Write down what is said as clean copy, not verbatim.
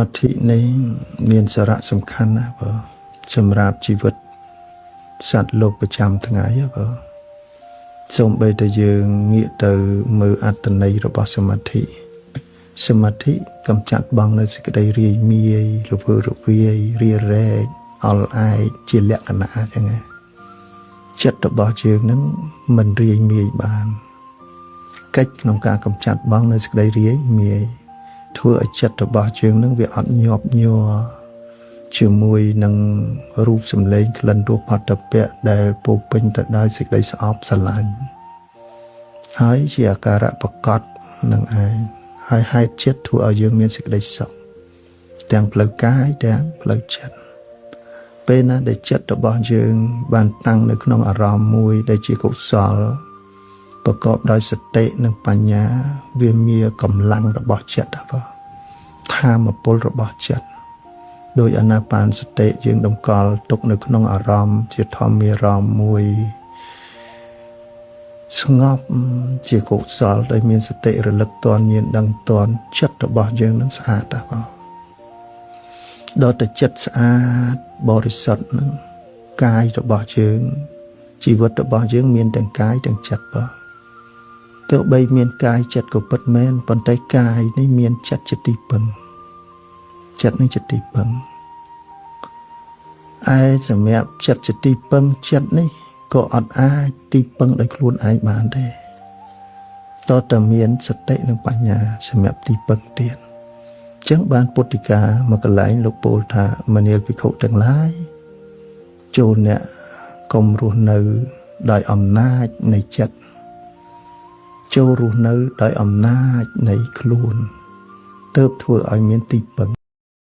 អធិនេះមានសារៈសំខាន់ណាស់បើសម្រាប់ជីវិតសត្វលោកប្រចាំថ្ងៃបើសូម្បីតែយើងងាកទៅមើលអត្តន័យរបស់សមាធិកម្ចាត់បងនៅសេចក្តីរាយមាយរវើរវាយរារែកអល់ឯកជាលក្ខណៈអញ្ចឹងចិត្តរបស់យើងនឹងមិនរាយមាយបានកិច្ចក្នុងការកម្ចាត់បងនៅសេចក្តីរាយមាយធ្វើឲ្យចិត្តរបស់យើងនឹងវាអត់ញាប់ញ័រជាមួយនឹងរូបសម្លេងក្លិនរសផតពៈដែលពោពេញទៅដោយសេចក្តីស្អប់ស្រឡាញ់ហើយជាអាការៈប្រកបនឹងឯងហើយហេតុចិត្តធ្វើឲ្យយើងមានសេចក្តីសុខទាំងផ្លូវកាយទាំងផ្លូវចិត្តពេលណាដែលចិត្តរបស់យើងបានតាំងនៅក្នុងអារម្មណ៍មួយដែលជាកុសលប្រកបដោយសតិនិងបញ្ញាវាមានកម្លាំងរបស់ចិត្តធម៌ពលរបស់ចិត្តដោយអាណាបានសតិយើងតម្កល់ទុកនៅក្នុងអារម្មណ៍ជាធម្មអារម្មណ៍មួយស្ងប់ជាកុសលដែលមានសតិរលឹកតនញៀនដឹងតនចិត្តរបស់យើងនឹងស្អាតដល់តែចិត្តស្អាតបរិសុទ្ធនឹងកាយរបស់យើងជីវិតរបស់យើងមានទាំងកាយទាំងចិត្តទោះបីមានកាយចិត្តក៏ពិតមែនប៉ុន្តែកាយនេះមានចិត្តជាទីពឹងចិត្តនឹងជាទីពឹងឯសម្រាប់ចិត្តជាទីពឹងចិត្តនេះក៏អត់អាចទីពឹងដោយខ្លួនឯងបានទេតើតើមានសតិនិងបញ្ញាសម្រាប់ទីពឹងទៀតអញ្ចឹងបានពុទ្ធិកាមកកន្លែងលោកពោលថាមនាលភិក្ខុទាំងឡាយចូលអ្នកកុំរស់នៅដោយអំណាចនៃចិត្តចូលរស់នៅដោយអំណាចនៃខ្លួនទើបធ្វើឲ្យមានទីពឹង